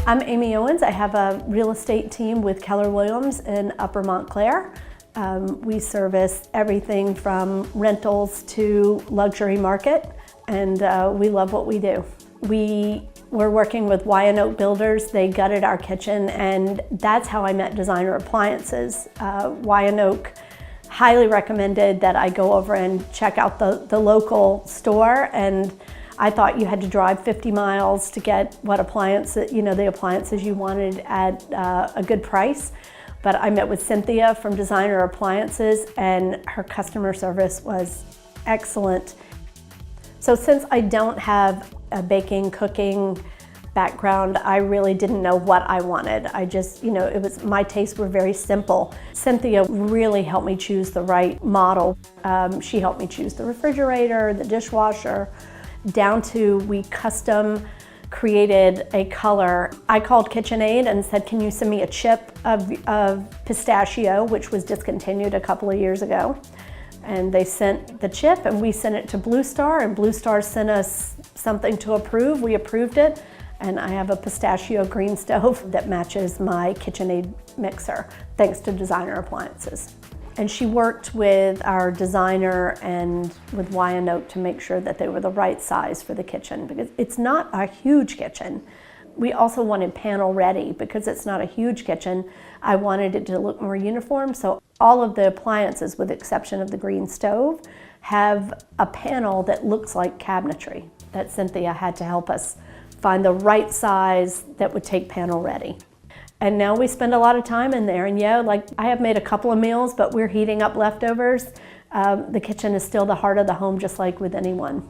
I'm Amy Owens. I have a real estate team with Keller Williams in Upper Montclair. We service everything from rentals to luxury market, and we love what we do. We were working with Wyandotte Builders. They gutted our kitchen, and that's how I met Designer Appliances. Wyandotte highly recommended that I go over and check out the local store, and I thought you had to drive 50 miles to get what appliances, the appliances you wanted at a good price. But I met with Cynthia from Designer Appliances, and her customer service was excellent. So since I don't have a baking, cooking background, I really didn't know what I wanted. My tastes were very simple. Cynthia really helped me choose the right model. She helped me choose the refrigerator, the dishwasher, down to we custom created a color. I called KitchenAid and said, can you send me a chip of pistachio, which was discontinued a couple of years ago. And they sent the chip, and we sent it to Blue Star, and Blue Star sent us something to approve. We approved it, and I have a pistachio green stove that matches my KitchenAid mixer, thanks to Designer Appliances. And she worked with our designer and with Wyandotte to make sure that they were the right size for the kitchen, because it's not a huge kitchen. We also wanted panel ready because it's not a huge kitchen. I wanted it to look more uniform, so all of the appliances, with the exception of the green stove, have a panel that looks like cabinetry that Cynthia had to help us find the right size that would take panel ready. And now we spend a lot of time in there, and I have made a couple of meals, but we're heating up leftovers. The kitchen is still the heart of the home, just like with anyone.